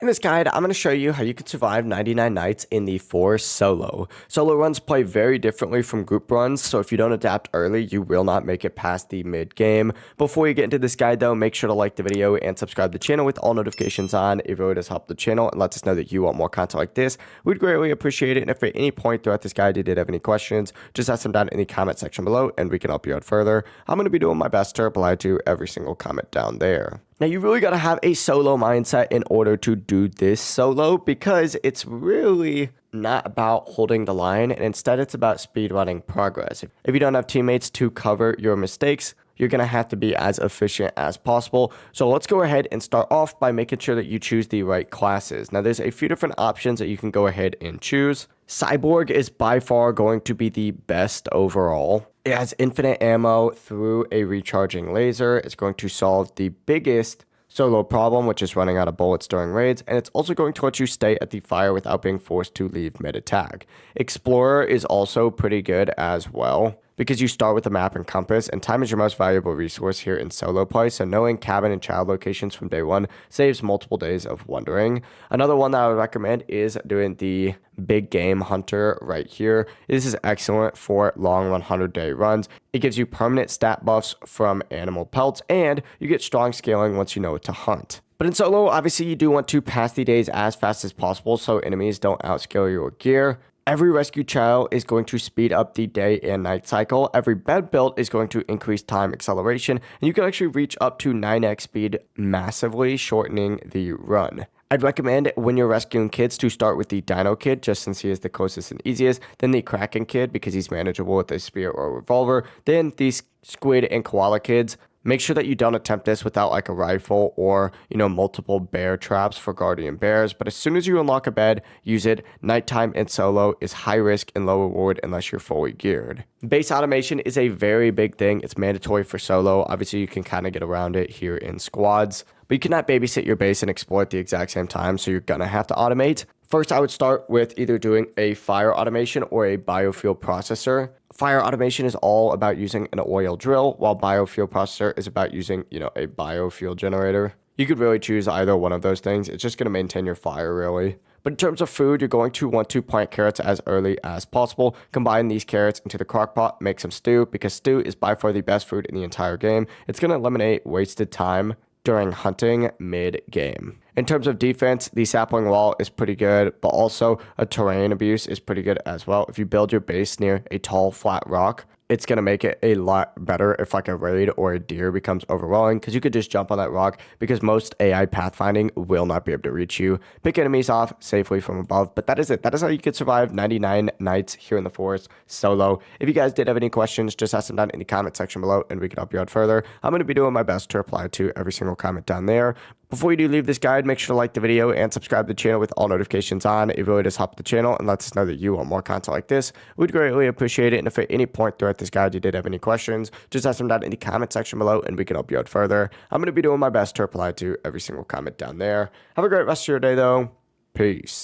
In this guide, I'm going to show you how you can survive 99 nights in the forest solo. Solo runs play very differently from group runs, so if you don't adapt early, you will not make it past the mid game. Before you get into this guide though, make sure to like the video and subscribe to the channel with all notifications on. It really does help the channel and lets us know that you want more content like this. We'd greatly appreciate it, and if at any point throughout this guide you did have any questions, just ask them down in the comment section below and we can help you out further. I'm going to be doing my best to reply to every single comment down there. Now, you really got to have a solo mindset in order to do this solo, because it's really not about holding the line, and instead it's about speedrunning progress. If you don't have teammates to cover your mistakes, you're going to have to be as efficient as possible. So let's go ahead and start off by making sure that you choose the right classes. Now, there's a few different options that you can go ahead and choose. Cyborg is by far going to be the best overall. It has infinite ammo through a recharging laser. It's going to solve the biggest solo problem, which is running out of bullets during raids, and it's also going to let you stay at the fire without being forced to leave mid-attack. Explorer is also pretty good as well, because you start with a map and compass, and time is your most valuable resource here in solo play, so knowing cabin and child locations from day one saves multiple days of wandering. Another one that I would recommend is doing the big game hunter right here. This is excellent for long 100-day runs. It gives you permanent stat buffs from animal pelts, and you get strong scaling once you know what to hunt. But in solo, obviously you do want to pass the days as fast as possible so enemies don't outscale your gear. Every rescue child is going to speed up the day and night cycle. Every bed build is going to increase time acceleration, and you can actually reach up to 9x speed, massively shortening the run. I'd recommend when you're rescuing kids to start with the Dino Kid, just since he is the closest and easiest, then the Kraken Kid because he's manageable with a spear or a revolver, then these Squid and Koala Kids. Make sure that you don't attempt this without like a rifle or, multiple bear traps for guardian bears. But as soon as you unlock a bed, use it. Nighttime in solo is high risk and low reward unless you're fully geared. Base automation is a very big thing. It's mandatory for solo. Obviously, you can kind of get around it here in squads, but you cannot babysit your base and explore at the exact same time, so you're gonna have to automate. First, I would start with either doing a fire automation or a biofuel processor. Fire automation is all about using an oil drill, while biofuel processor is about using, a biofuel generator. You could really choose either one of those things. It's just going to maintain your fire, really. But in terms of food, you're going to want to plant carrots as early as possible. Combine these carrots into the crock pot, make some stew, because stew is by far the best food in the entire game. It's going to eliminate wasted time during hunting mid-game. In terms of defense, the sapling wall is pretty good, but also a terrain abuse is pretty good as well. If you build your base near a tall, flat rock, it's going to make it a lot better if like a raid or a deer becomes overwhelming, because you could just jump on that rock, because most AI pathfinding will not be able to reach you. Pick enemies off safely from above, but that is it. That is how you could survive 99 nights here in the forest solo. If you guys did have any questions, just ask them down in the comment section below and we can help you out further. I'm going to be doing my best to reply to every single comment down there. Before you do leave this guide, make sure to like the video and subscribe to the channel with all notifications on. It really does help the channel and lets us know that you want more content like this. We'd greatly appreciate it. And if at any point throughout this guide you did have any questions, just ask them down in the comment section below and we can help you out further. I'm going to be doing my best to reply to every single comment down there. Have a great rest of your day though. Peace.